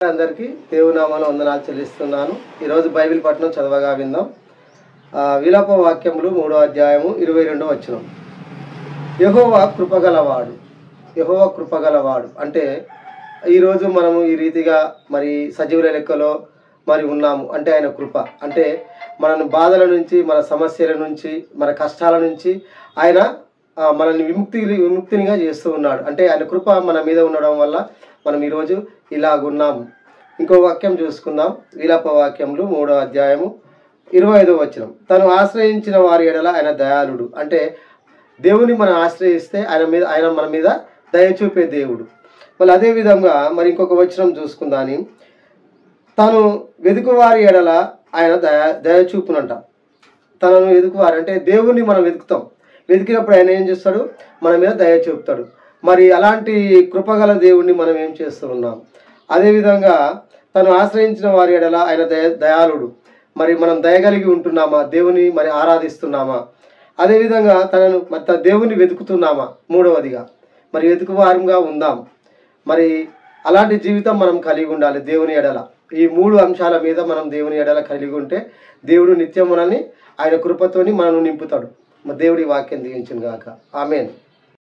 అందరికీ దేవునామాన వందనాలు చెల్లిస్తున్నాను. ఈరోజు బైబిల్ పఠనం చదవగా విందాం. విలాప వాక్యములు 3వ అధ్యాయము 22వ వచనం. యెహోవా కృపగలవాడు. యెహోవా కృపగలవాడు అంటే ఈరోజు మనము ఈ రీతిగా మరి సజీవుల లెక్కలో మరి ఉన్నాము అంటే ఆయన కృప. అంటే మన బాధల నుంచి, మన సమస్యల నుంచి, మన కష్టాల నుంచి ఆయన మనల్ని విముక్తినిగా చేస్తూ ఉన్నాడు. అంటే ఆయన కృప మన మీద ఉండడం వల్ల మనం ఈరోజు ఇలాగున్నాము. ఇంకో వాక్యం చూసుకుందాం. విలాప వాక్యములు 3వ అధ్యాయము 25వ వచనం. తను ఆశ్రయించిన వారి ఎడల ఆయన దయాళుడు. అంటే దేవుని మనం ఆశ్రయిస్తే ఆయన మన మీద దయ చూపే దేవుడు. మళ్ళీ అదేవిధంగా మరి ఇంకొక వచనం చూసుకుందాని, తను వెతుకువారి ఎడల ఆయన దయ చూపునంట. తనను వెతుకువారు అంటే దేవుణ్ణి మనం వెతుకుతాం. వెతికినప్పుడు ఆయన ఏం చేస్తాడు? మన మీద దయ చూపుతాడు. మరి అలాంటి కృపగల దేవుణ్ణి మనం ఏం చేస్తూ ఉన్నాం? అదేవిధంగా తను ఆశ్రయించిన వారి ఎడల ఆయన దయాళుడు. మరి మనం దయగలిగి ఉంటున్నామా? దేవుని మరి ఆరాధిస్తున్నామా? అదేవిధంగా దేవుని వెతుకుతున్నామా? మూడవదిగా మరి వెతుకువారంగా ఉందాం. మరి అలాంటి జీవితం మనం కలిగి ఉండాలి దేవుని ఎడల. ఈ 3 అంశాల మీద మనం దేవుని ఎడల కలిగి ఉంటే దేవుడు నిత్యం మనల్ని ఆయన కృపతోని మనల్ని నింపుతాడు. దేవుడి వాక్యం దీవించును గాక. ఆమేన్.